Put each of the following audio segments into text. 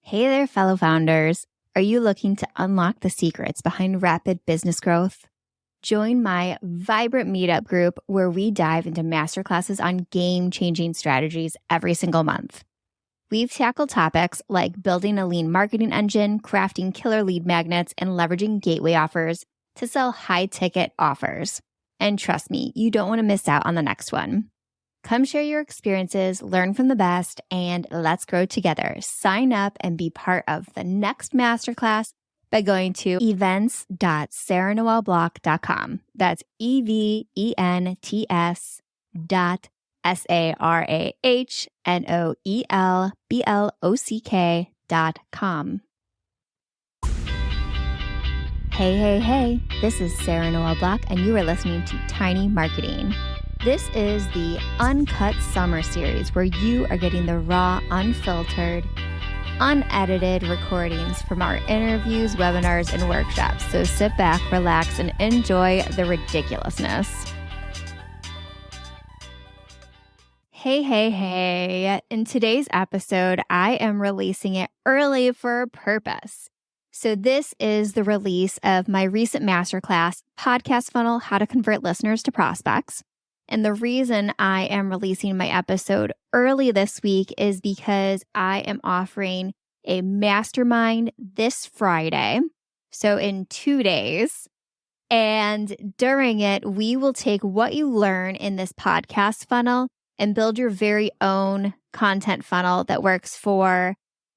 Hey there, fellow founders. Are you looking to unlock the secrets behind rapid business growth? Join my vibrant meetup group where we dive into masterclasses on game-changing strategies every single month. We've tackled topics like building a lean marketing engine, crafting killer lead magnets, and leveraging gateway offers to sell high-ticket offers. And trust me, you don't want to miss out on the next one. Come share your experiences, learn from the best, and let's grow together. Sign up and be part of the next masterclass by going to events.sarahnoelblock.com. That's events.sarahnoelblock.com. Hey, this is Sarah Noel Block, and you are listening to Tiny Marketing. This is the Uncut Summer Series where you are getting the raw, unfiltered, unedited recordings from our interviews, webinars, and workshops. So sit back, relax, and enjoy the ridiculousness. Hey. In today's episode, I am releasing it early for a purpose. So this is the release of my recent masterclass, Podcast Funnel: How to Convert Listeners to Prospects. And the reason I am releasing my episode early this week is because I am offering a mastermind this Friday, so in 2 days. And during it, we will take what you learn in this podcast funnel and build your very own content funnel that works for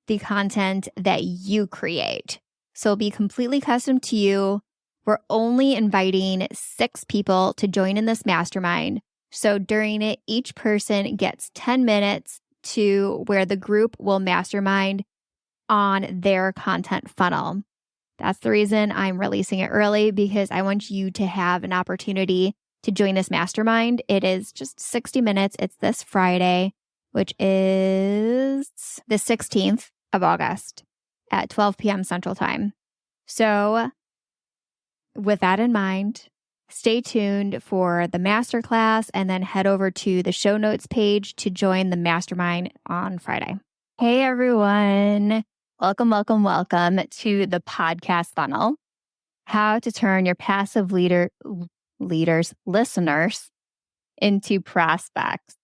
the content that you create. So it'll be completely custom to you. We're only inviting 6 people to join in this mastermind. So during it, each person gets 10 minutes to where the group will mastermind on their content funnel. That's the reason I'm releasing it early, because I want you to have an opportunity to join this mastermind. It is just 60 minutes. It's this Friday, which is the 16th of August at 12 p.m. Central Time. So with that in mind, stay tuned for the masterclass and then head over to the show notes page to join the mastermind on Friday. Hey, everyone. Welcome to the podcast funnel. How to turn your passive listeners into prospects.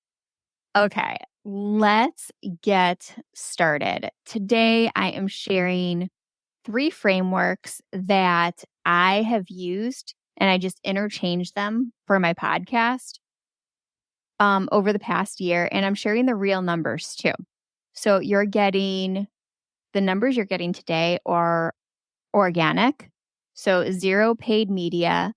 Okay, let's get started. Today, I am sharing 3 frameworks that I have used, and I just interchanged them for my podcast over the past year. And I'm sharing the real numbers too. So the numbers you're getting today are organic. So 0 paid media.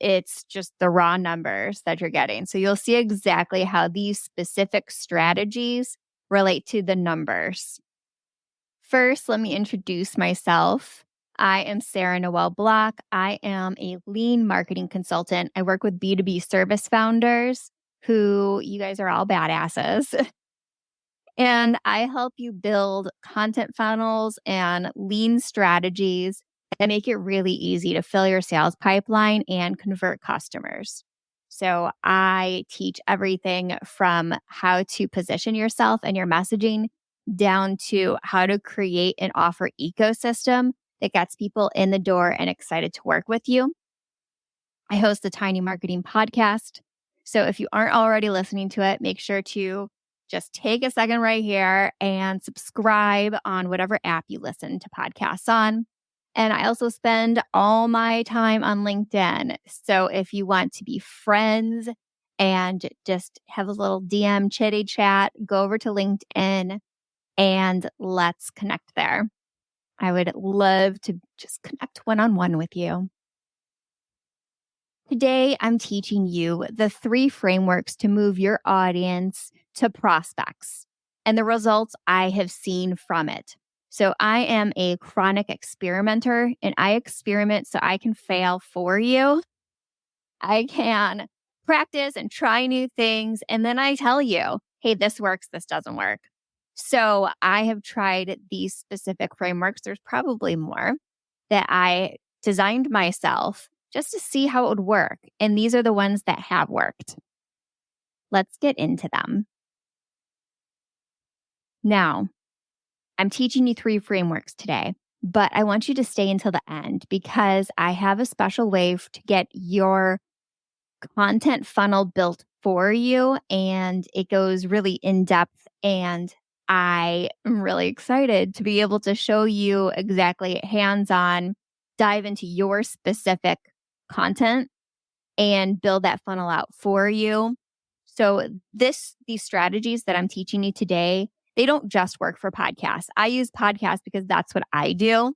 It's just the raw numbers that you're getting. So you'll see exactly how these specific strategies relate to the numbers. First, let me introduce myself. I am Sarah Noel Block. I am a lean marketing consultant. I work with B2B service founders who, you guys are all badasses. And I help you build content funnels and lean strategies that make it really easy to fill your sales pipeline and convert customers. So I teach everything from how to position yourself and your messaging down to how to create an offer ecosystem that gets people in the door and excited to work with you. I host the Tiny Marketing Podcast. So if you aren't already listening to it, make sure to just take a second right here and subscribe on whatever app you listen to podcasts on. And I also spend all my time on LinkedIn. So if you want to be friends and just have a little DM chitty chat, go over to LinkedIn and let's connect there. I would love to just connect one-on-one with you. Today, I'm teaching you the 3 frameworks to move your audience to prospects and the results I have seen from it. So I am a chronic experimenter, and I experiment so I can fail for you. I can practice and try new things, and then I tell you, hey, this works, this doesn't work. So I have tried these specific frameworks. There's probably more that I designed myself just to see how it would work. And these are the ones that have worked. Let's get into them. Now, I'm teaching you 3 frameworks today, but I want you to stay until the end because I have a special way to get your content funnel built for you, and it goes really in depth. And I am really excited to be able to show you exactly hands on, dive into your specific content and build that funnel out for you. So these strategies that I'm teaching you today, they don't just work for podcasts. I use podcasts because that's what I do,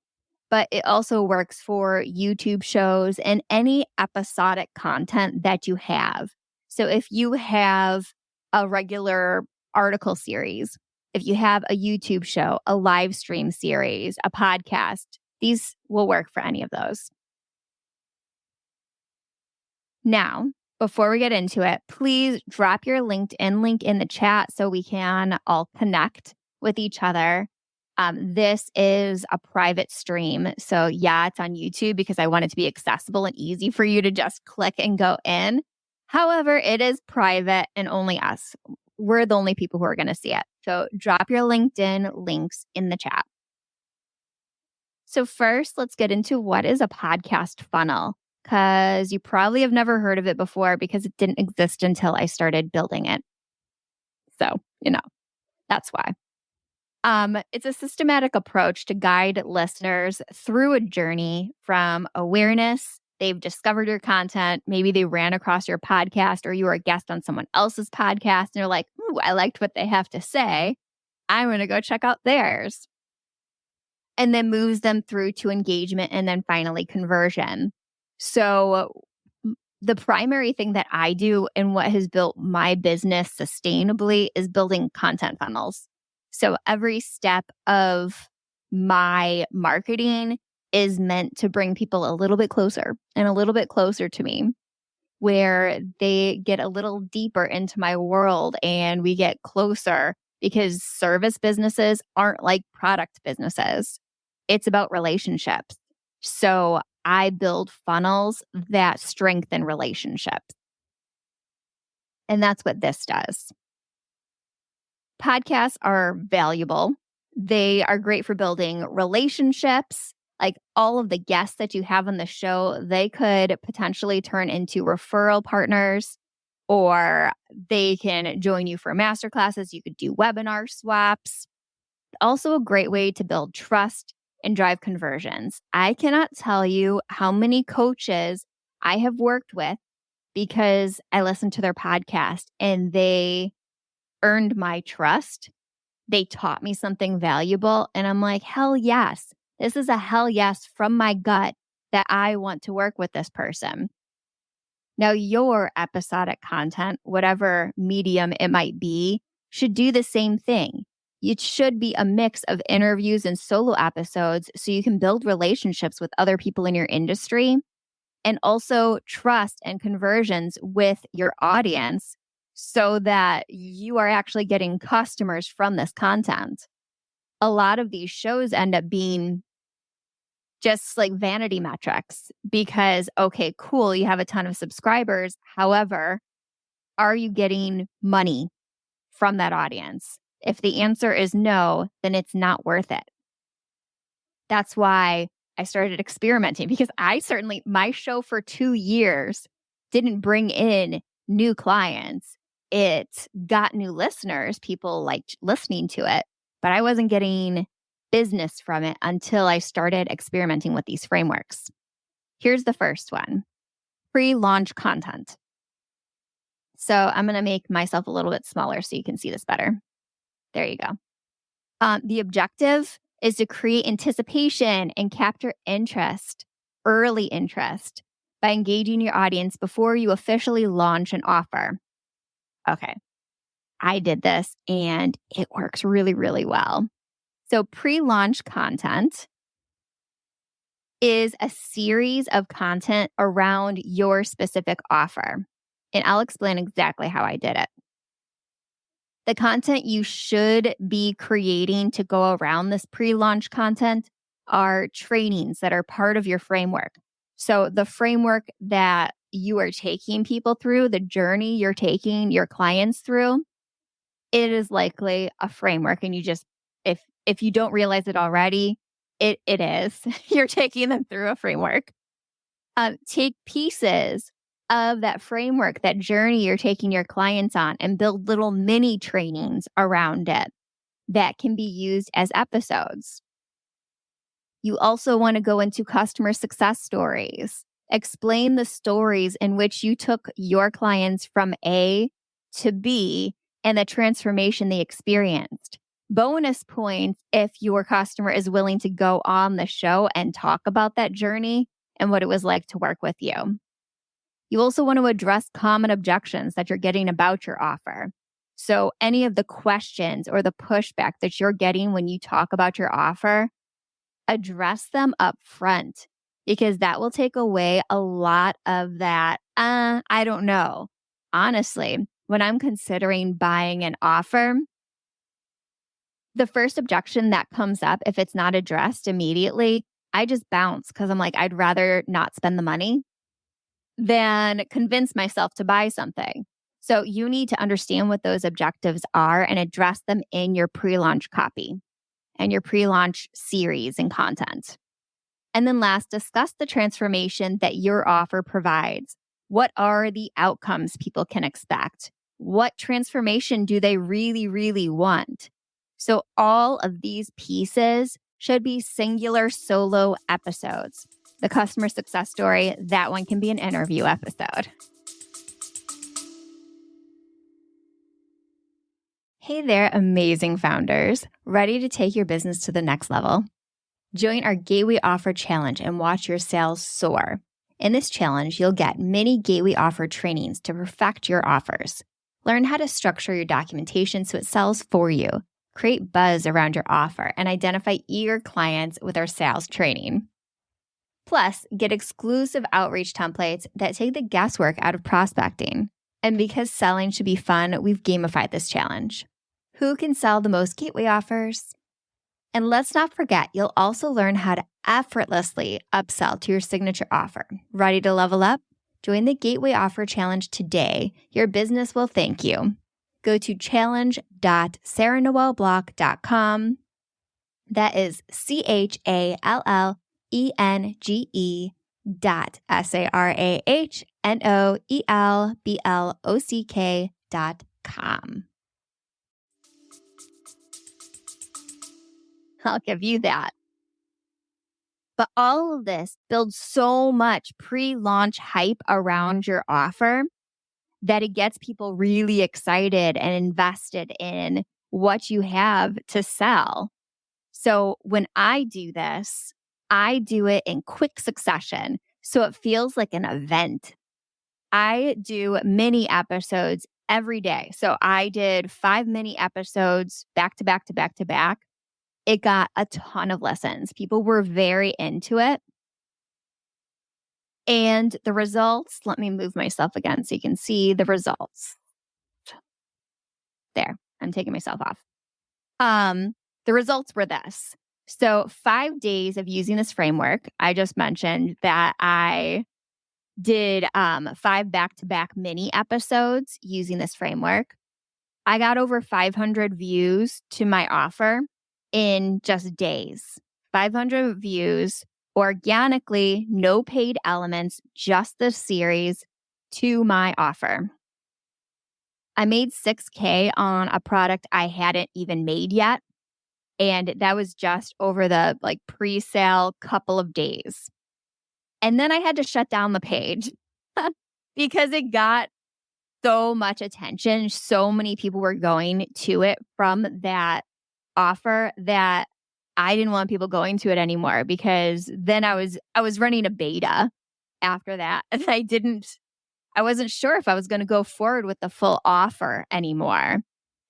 but it also works for YouTube shows and any episodic content that you have. So if you have a regular article series, if you have a YouTube show, a live stream series, a podcast, these will work for any of those. Now, before we get into it, please drop your LinkedIn link in the chat so we can all connect with each other. This is a private stream. So yeah, it's on YouTube because I want it to be accessible and easy for you to just click and go in. However, it is private and only us. We're the only people who are going to see it. So drop your LinkedIn links in the chat. So first, let's get into what is a podcast funnel, because you probably have never heard of it before because it didn't exist until I started building it. So, that's why. It's a systematic approach to guide listeners through a journey from awareness. They've discovered your content. Maybe they ran across your podcast or you were a guest on someone else's podcast and they're like, ooh, I liked what they have to say. I'm going to go check out theirs. And then moves them through to engagement and then finally conversion. So the primary thing that I do and what has built my business sustainably is building content funnels. So every step of my marketing is meant to bring people a little bit closer and a little bit closer to me, where they get a little deeper into my world and we get closer, because service businesses aren't like product businesses. It's about relationships. So I build funnels that strengthen relationships. And that's what this does. Podcasts are valuable. They are great for building relationships. Like all of the guests that you have on the show, they could potentially turn into referral partners, or they can join you for masterclasses. You could do webinar swaps. Also a great way to build trust and drive conversions. I cannot tell you how many coaches I have worked with because I listened to their podcast and they earned my trust. They taught me something valuable. And I'm like, hell yes. This is a hell yes from my gut that I want to work with this person. Now, your episodic content, whatever medium it might be, should do the same thing. It should be a mix of interviews and solo episodes so you can build relationships with other people in your industry and also trust and conversions with your audience so that you are actually getting customers from this content. A lot of these shows end up being just like vanity metrics because, okay, cool, you have a ton of subscribers. However, are you getting money from that audience? If the answer is no, then it's not worth it. That's why I started experimenting, because my show for 2 years didn't bring in new clients. It got new listeners. People liked listening to it, but I wasn't getting business from it until I started experimenting with these frameworks. Here's the first one: pre-launch content. So I'm going to make myself a little bit smaller so you can see this better. There you go. The objective is to create anticipation and capture interest, early interest, by engaging your audience before you officially launch an offer. Okay, I did this and it works really, really well. So pre-launch content is a series of content around your specific offer. And I'll explain exactly how I did it. The content you should be creating to go around this pre-launch content are trainings that are part of your framework. So the framework that you are taking people through, the journey you're taking your clients through, it is likely a framework. And if if you don't realize it already, it is. You're taking them through a framework. Take pieces of that framework, that journey you're taking your clients on, and build little mini trainings around it that can be used as episodes. You also want to go into customer success stories. Explain the stories in which you took your clients from A to B and the transformation they experienced. Bonus points if your customer is willing to go on the show and talk about that journey and what it was like to work with you. You also want to address common objections that you're getting about your offer. So, any of the questions or the pushback that you're getting when you talk about your offer, address them up front because that will take away a lot of that. I don't know. Honestly, when I'm considering buying an offer, the first objection that comes up, if it's not addressed immediately, I just bounce because I'm like, I'd rather not spend the money than convince myself to buy something. So you need to understand what those objectives are and address them in your pre-launch copy and your pre-launch series and content. And then last, discuss the transformation that your offer provides. What are the outcomes people can expect? What transformation do they really, really want? So all of these pieces should be singular solo episodes. The customer success story, that one can be an interview episode. Hey there, amazing founders. Ready to take your business to the next level? Join our Gateway Offer Challenge and watch your sales soar. In this challenge, you'll get mini Gateway Offer trainings to perfect your offers. Learn how to structure your documentation so it sells for you. Create buzz around your offer and identify eager clients with our sales training. Plus, get exclusive outreach templates that take the guesswork out of prospecting. And because selling should be fun, we've gamified this challenge. Who can sell the most gateway offers? And let's not forget, you'll also learn how to effortlessly upsell to your signature offer. Ready to level up? Join the Gateway Offer Challenge today. Your business will thank you. Go to challenge.sarahnoelblock.com. That is CHALLENGE.SARAHNOELBLOCK.com. I'll give you that. But all of this builds so much pre-launch hype around your offer that it gets people really excited and invested in what you have to sell. So when I do this, I do it in quick succession. So it feels like an event. I do mini episodes every day. So I did 5 mini episodes back to back to back to back. It got a ton of listens. People were very into it. And the results, let me move myself again so you can see the results. There, I'm taking myself off. The results were this. So 5 days of using this framework, I just mentioned that I did 5 back-to-back mini episodes using this framework. I got over 500 views to my offer in just days. 500 views organically, no paid elements, just the series to my offer. I made $6,000 on a product I hadn't even made yet. And that was just over the pre-sale couple of days. And then I had to shut down the page because it got so much attention. So many people were going to it from that offer that I didn't want people going to it anymore because then I was running a beta after that. And I wasn't sure if I was going to go forward with the full offer anymore.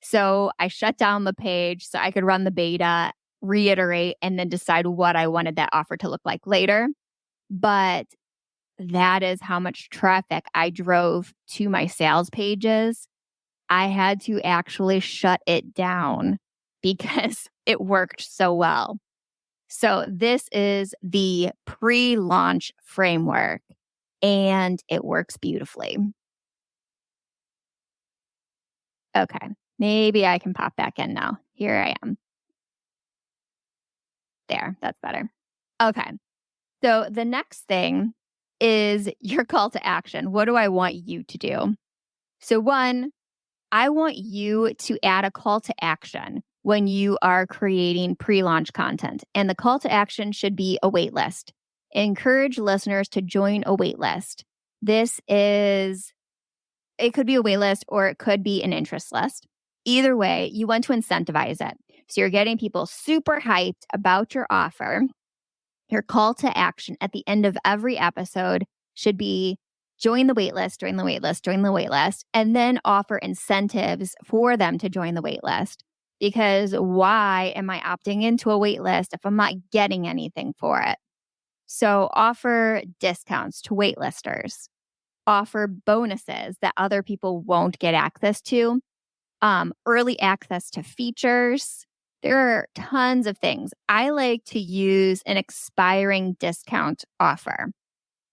So I shut down the page so I could run the beta, reiterate, and then decide what I wanted that offer to look like later. But that is how much traffic I drove to my sales pages. I had to actually shut it down because it worked so well. So this is the pre-launch framework, and it works beautifully. Okay, maybe I can pop back in now. Here I am. There, that's better. Okay. So the next thing is your call to action. What do I want you to do? So, one, I want you to add a call to action when you are creating pre launch content. And the call to action should be a wait list. Encourage listeners to join a wait list. It could be a wait list or it could be an interest list. Either way, you want to incentivize it. So you're getting people super hyped about your offer. Your call to action at the end of every episode should be join the waitlist, join the waitlist, join the waitlist, and then offer incentives for them to join the waitlist. Because why am I opting into a waitlist if I'm not getting anything for it? So offer discounts to waitlisters, offer bonuses that other people won't get access to, early access to features. There are tons of things. I like to use an expiring discount offer.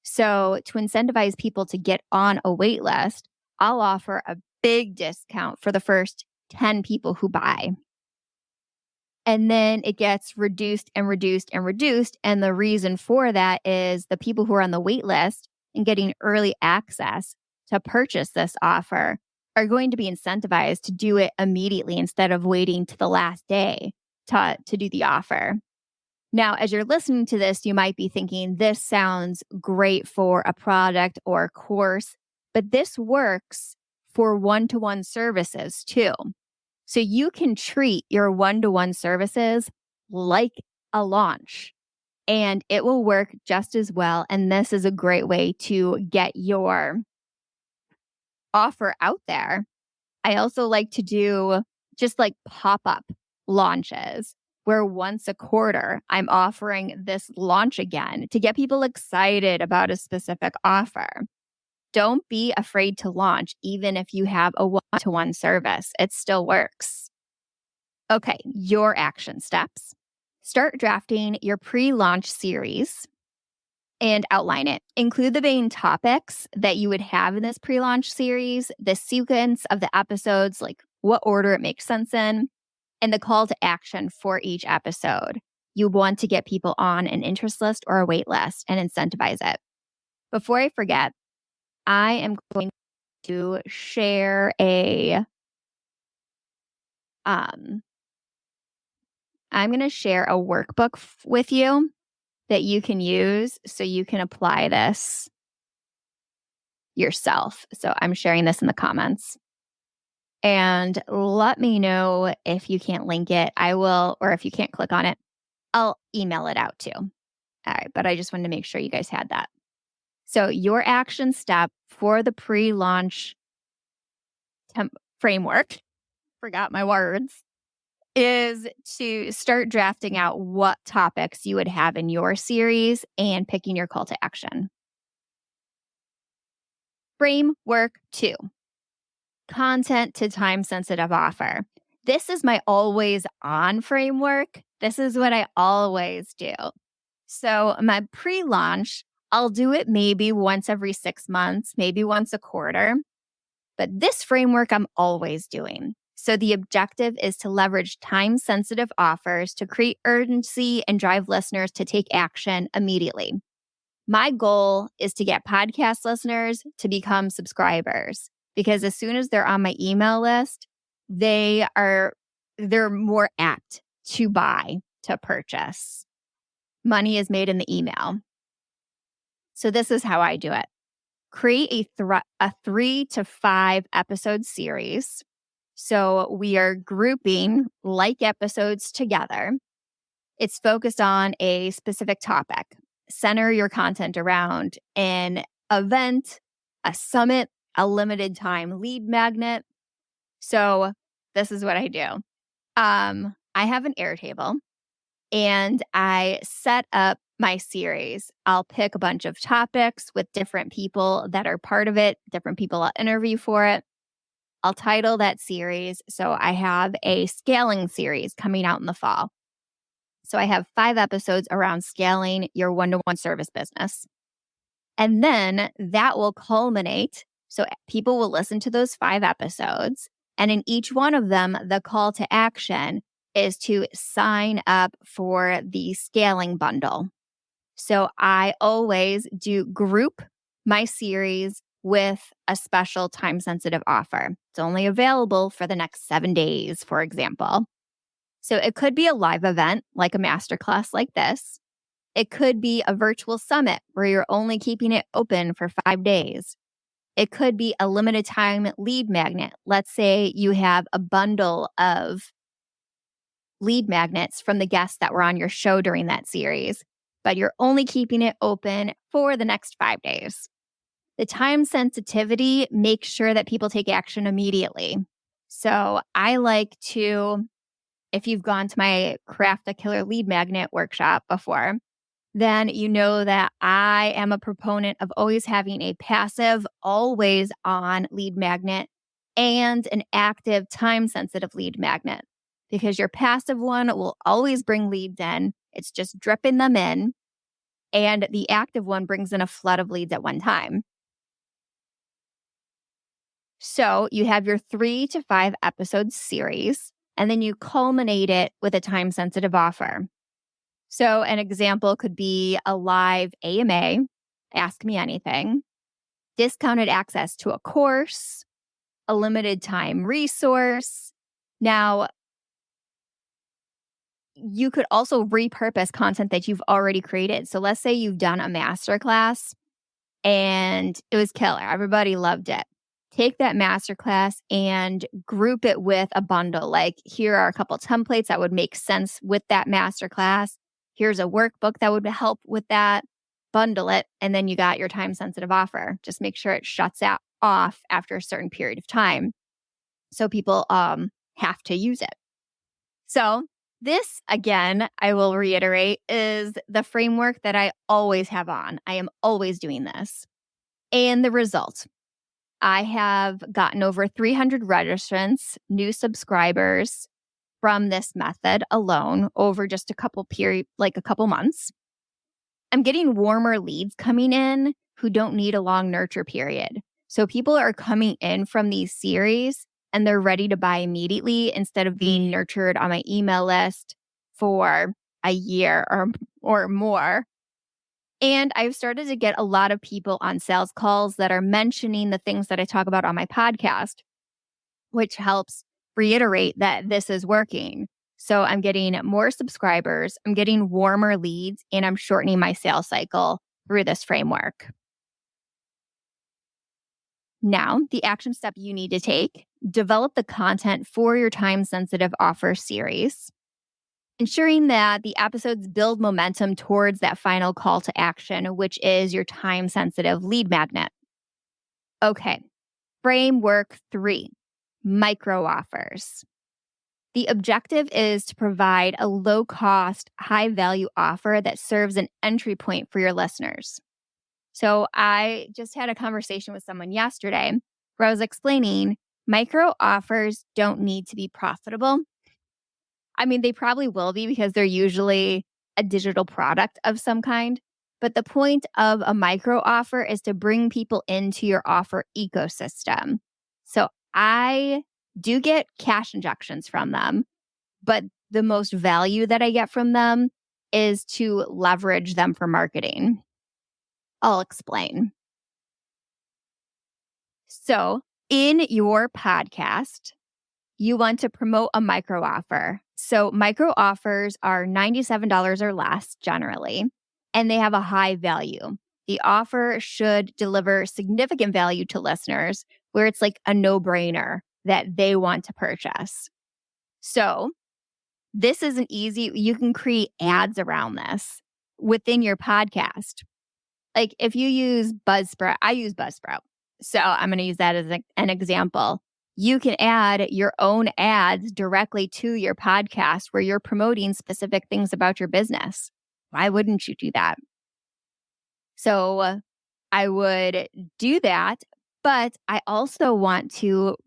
So to incentivize people to get on a wait list, I'll offer a big discount for the first 10 people who buy. And then it gets reduced and reduced and reduced. And the reason for that is the people who are on the wait list and getting early access to purchase this offer are going to be incentivized to do it immediately instead of waiting to the last day to do the offer. Now, as you're listening to this, you might be thinking, this sounds great for a product or a course, but this works for one-to-one services too. So you can treat your one-to-one services like a launch, and it will work just as well. And this is a great way to get your offer out there. I also like to do just like pop-up launches where once a quarter I'm offering this launch again to get people excited about a specific offer. Don't be afraid to launch even if you have a one-to-one service. It still works. Okay, your action steps. Start drafting your pre-launch series and outline it. Include the main topics that you would have in this pre-launch series, the sequence of the episodes, like what order it makes sense in, and the call to action for each episode. You want to get people on an interest list or a wait list and incentivize it. Before I forget, I am going to share I'm going to share a workbook with you that you can use so you can apply this yourself. So I'm sharing this in the comments. And let me know if you can't link it. I will, or if you can't click on it, I'll email it out too. All right, but I just wanted to make sure you guys had that. So your action step for the pre-launch framework, forgot my words, is to start drafting out what topics you would have in your series and picking your call to action. Framework 2, content to time-sensitive offer. This is my always on framework. This is what I always do. So my pre-launch, I'll do it maybe once every 6 months, maybe once a quarter. But this framework I'm always doing. So the objective is to leverage time-sensitive offers to create urgency and drive listeners to take action immediately. My goal is to get podcast listeners to become subscribers because as soon as they're on my email list, they're more apt to buy, to purchase. Money is made in the email. So this is how I do it. Create a 3 to 5 episode series. So we are grouping like episodes together. It's focused on a specific topic. Center your content around an event, a summit, a limited time lead magnet. So this is what I do. I have an Airtable and I set up my series. I'll pick a bunch of topics with different people that are part of it, different people I'll interview for it. I'll title that series. So I have a scaling series coming out in the fall. So I have 5 episodes around scaling your one-to-one service business. And then that will culminate. So people will listen to those 5 episodes. And in each one of them, the call to action is to sign up for the scaling bundle. So I always do group my series with a special time-sensitive offer. It's only available for the next 7 days, for example. So it could be a live event like a masterclass like this. It could be a virtual summit where you're only keeping it open for 5 days. It could be a limited time lead magnet. Let's say you have a bundle of lead magnets from the guests that were on your show during that series, but you're only keeping it open for the next 5 days. The time sensitivity makes sure that people take action immediately. So I like to, if you've gone to my Craft a Killer Lead Magnet workshop before, then you know that I am a proponent of always having a passive, always on lead magnet and an active, time sensitive lead magnet. Because your passive one will always bring leads in, it's just dripping them in. And the active one brings in a flood of leads at one time. So you have your 3 to 5 episode series, and then you culminate it with a time sensitive offer. So an example could be a live AMA, Ask Me Anything, discounted access to a course, a limited time resource. Now, you could also repurpose content that you've already created. So let's say you've done a masterclass and it was killer. Everybody loved it. Take that masterclass and group it with a bundle. Like, here are a couple templates that would make sense with that masterclass. Here's a workbook that would help with that. Bundle it, and then you got your time-sensitive offer. Just make sure it shuts out off after a certain period of time, so people have to use it. So this, again, I will reiterate, is the framework that I always have on. I am always doing this. And the result, I have gotten over 300 registrants, new subscribers from this method alone over just a couple months. I'm getting warmer leads coming in who don't need a long nurture period. So people are coming in from these series and they're ready to buy immediately instead of being nurtured on my email list for a year or more. And I've started to get a lot of people on sales calls that are mentioning the things that I talk about on my podcast, which helps reiterate that this is working. So I'm getting more subscribers, I'm getting warmer leads, and I'm shortening my sales cycle through this framework. Now, the action step you need to take: develop the content for your time-sensitive offer series, ensuring that the episodes build momentum towards that final call to action, which is your time-sensitive lead magnet. Okay, framework 3, micro offers. The objective is to provide a low-cost, high-value offer that serves an entry point for your listeners. So I just had a conversation with someone yesterday where I was explaining micro offers don't need to be profitable. I mean, they probably will be because they're usually a digital product of some kind. But the point of a micro offer is to bring people into your offer ecosystem. So I do get cash injections from them, but the most value that I get from them is to leverage them for marketing. I'll explain. So in your podcast, you want to promote a micro offer. So micro offers are $97 or less generally, and they have a high value. The offer should deliver significant value to listeners where it's like a no-brainer that they want to purchase. So this isn't easy. You can create ads around this within your podcast. Like if you use Buzzsprout, I use Buzzsprout. So I'm going to use that as an example. You can add your own ads directly to your podcast where you're promoting specific things about your business. Why wouldn't you do that? So I would do that, but I also want to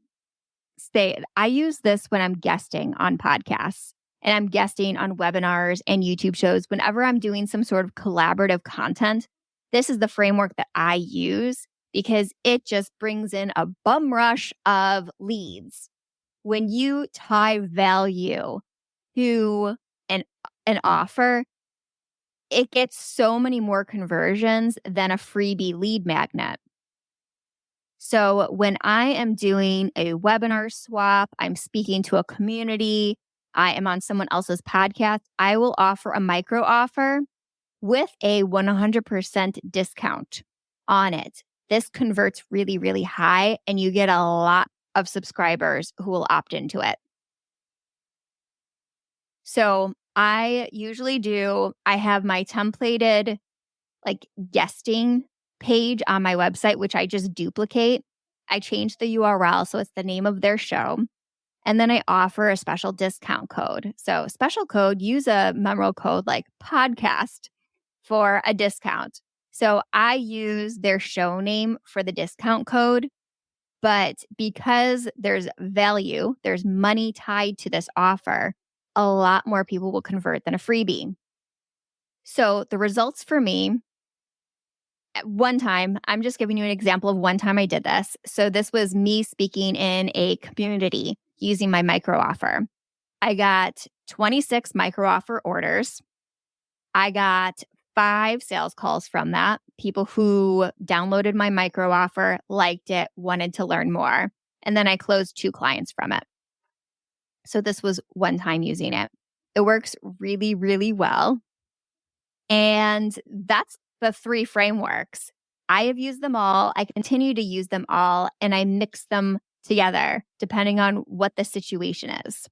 say I use this when I'm guesting on podcasts and I'm guesting on webinars and YouTube shows. Whenever I'm doing some sort of collaborative content, this is the framework that I use because it just brings in a bum rush of leads. When you tie value to an offer, it gets so many more conversions than a freebie lead magnet. So when I am doing a webinar swap, I'm speaking to a community, I am on someone else's podcast, I will offer a micro offer with a 100% discount on it. This converts really, really high, and you get a lot of subscribers who will opt into it. So I have my templated guesting page on my website, which I just duplicate. I change the URL so it's the name of their show. And then I offer a special discount code. So special code, use a memorable code like podcast for a discount. So I use their show name for the discount code. But because there's value, there's money tied to this offer, a lot more people will convert than a freebie. So the results for me, at one time, I'm just giving you an example of one time I did this. So this was me speaking in a community using my micro offer. I got 26 micro offer orders. I got 5 sales calls from that. People who downloaded my micro offer, liked it, wanted to learn more. And then I closed 2 clients from it. So this was one time using it. It works really, really well. And that's the 3 frameworks. I have used them all. I continue to use them all, and I mix them together depending on what the situation is.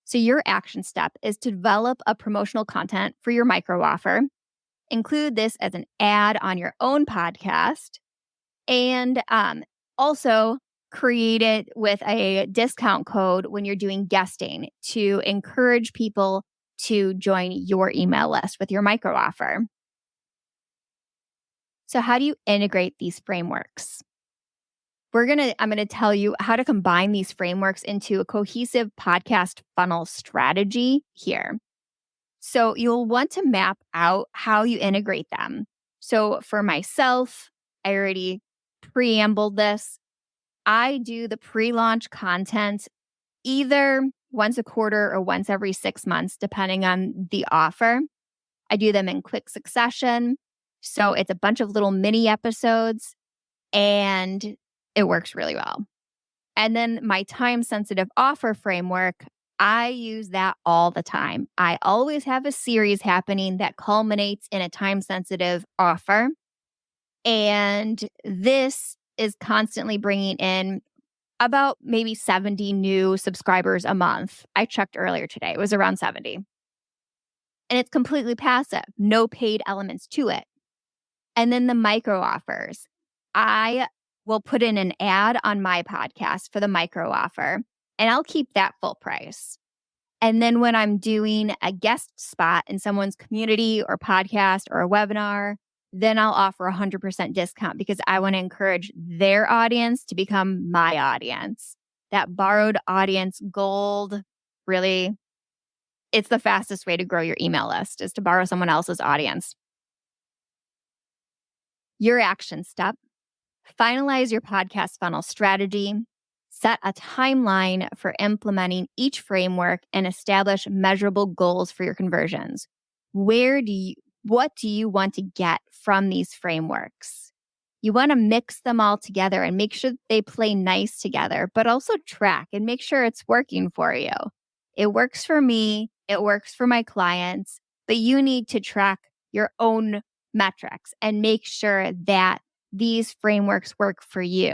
So your action step is to develop a promotional content for your micro offer. Include this as an ad on your own podcast, and also create it with a discount code when you're doing guesting to encourage people to join your email list with your micro offer. So how do you integrate these frameworks? I'm going to tell you how to combine these frameworks into a cohesive podcast funnel strategy here. So you'll want to map out how you integrate them. So for myself, I already preambled this. I do the pre-launch content either once a quarter or once every 6 months, depending on the offer. I do them in quick succession. So it's a bunch of little mini episodes, and it works really well. And then my time-sensitive offer framework, I use that all the time. I always have a series happening that culminates in a time-sensitive offer. And this is constantly bringing in about maybe 70 new subscribers a month. I checked earlier today. It was around 70. And it's completely passive, no paid elements to it. And then the micro offers. I will put in an ad on my podcast for the micro offer, and I'll keep that full price. And then when I'm doing a guest spot in someone's community or podcast or a webinar, then I'll offer 100% discount because I want to encourage their audience to become my audience. That borrowed audience gold, really, it's the fastest way to grow your email list is to borrow someone else's audience. Your action step, finalize your podcast funnel strategy, set a timeline for implementing each framework, and establish measurable goals for your conversions. What do you want to get from these frameworks? You want to mix them all together and make sure they play nice together, but also track and make sure it's working for you. It works for me. It works for my clients, but you need to track your own metrics and make sure that these frameworks work for you.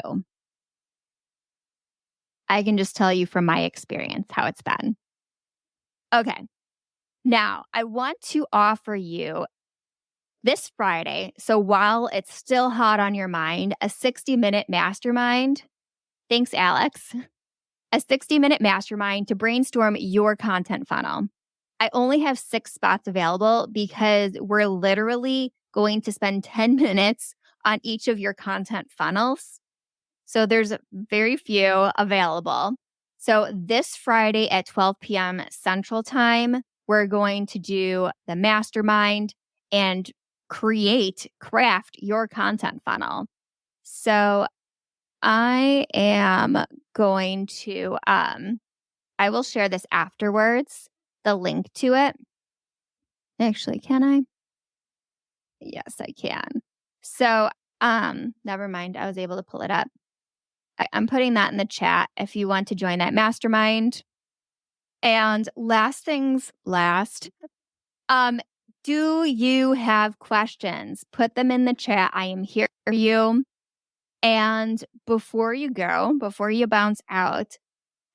I can just tell you from my experience how it's been. Okay. Now, I want to offer you this Friday, so while it's still hot on your mind, a 60-minute mastermind. Thanks, Alex. A 60-minute mastermind to brainstorm your content funnel. I only have 6 spots available because we're literally going to spend 10 minutes on each of your content funnels. So there's very few available. So this Friday at 12 p.m. Central Time, we're going to do the mastermind and craft your content funnel. So I am going to, I will share this afterwards, the link to it. Actually, can I? Yes, I can. So, never mind. I was able to pull it up. I'm putting that in the chat if you want to join that mastermind. And last things last, do you have questions? Put them in the chat. I am here for you. And before you go, before you bounce out,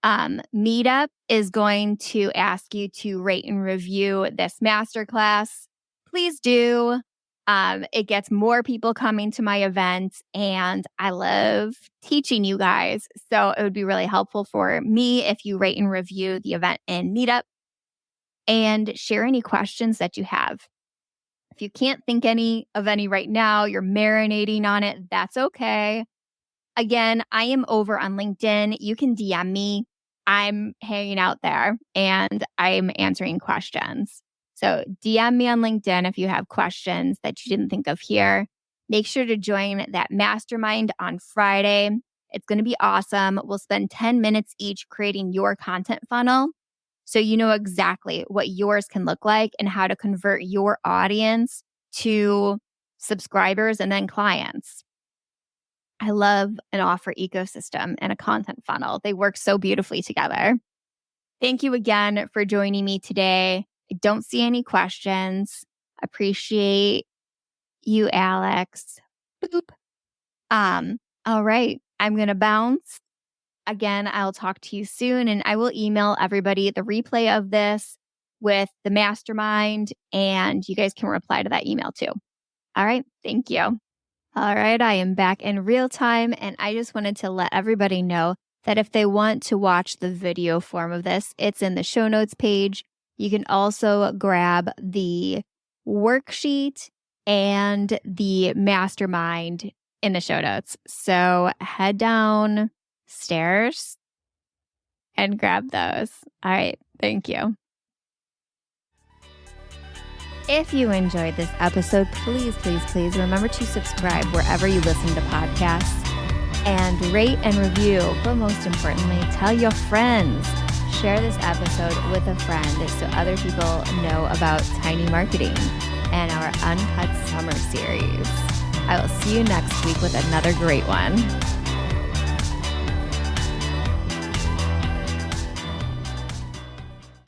Meetup is going to ask you to rate and review this masterclass. Please do. It gets more people coming to my events, and I love teaching you guys. So it would be really helpful for me if you rate and review the event in Meetup and share any questions that you have. If you can't think of any right now, you're marinating on it, that's okay. Again, I am over on LinkedIn. You can DM me. I'm hanging out there and I'm answering questions. So DM me on LinkedIn if you have questions that you didn't think of here. Make sure to join that mastermind on Friday. It's going to be awesome. We'll spend 10 minutes each creating your content funnel so you know exactly what yours can look like and how to convert your audience to subscribers and then clients. I love an offer ecosystem and a content funnel. They work so beautifully together. Thank you again for joining me today. I don't see any questions. Appreciate you, Alex. Boop. All right. I'm going to bounce. Again, I'll talk to you soon, and I will email everybody the replay of this with the mastermind, and you guys can reply to that email too. All right. Thank you. All right, I am back in real time, and I just wanted to let everybody know that if they want to watch the video form of this, it's in the show notes page. You can also grab the worksheet and the mastermind in the show notes. So head downstairs and grab those. All right, thank you. If you enjoyed this episode, please remember to subscribe wherever you listen to podcasts and rate and review. But most importantly, tell your friends. Share this episode with a friend so other people know about Tiny Marketing and our Uncut Summer series. I will see you next week with another great one.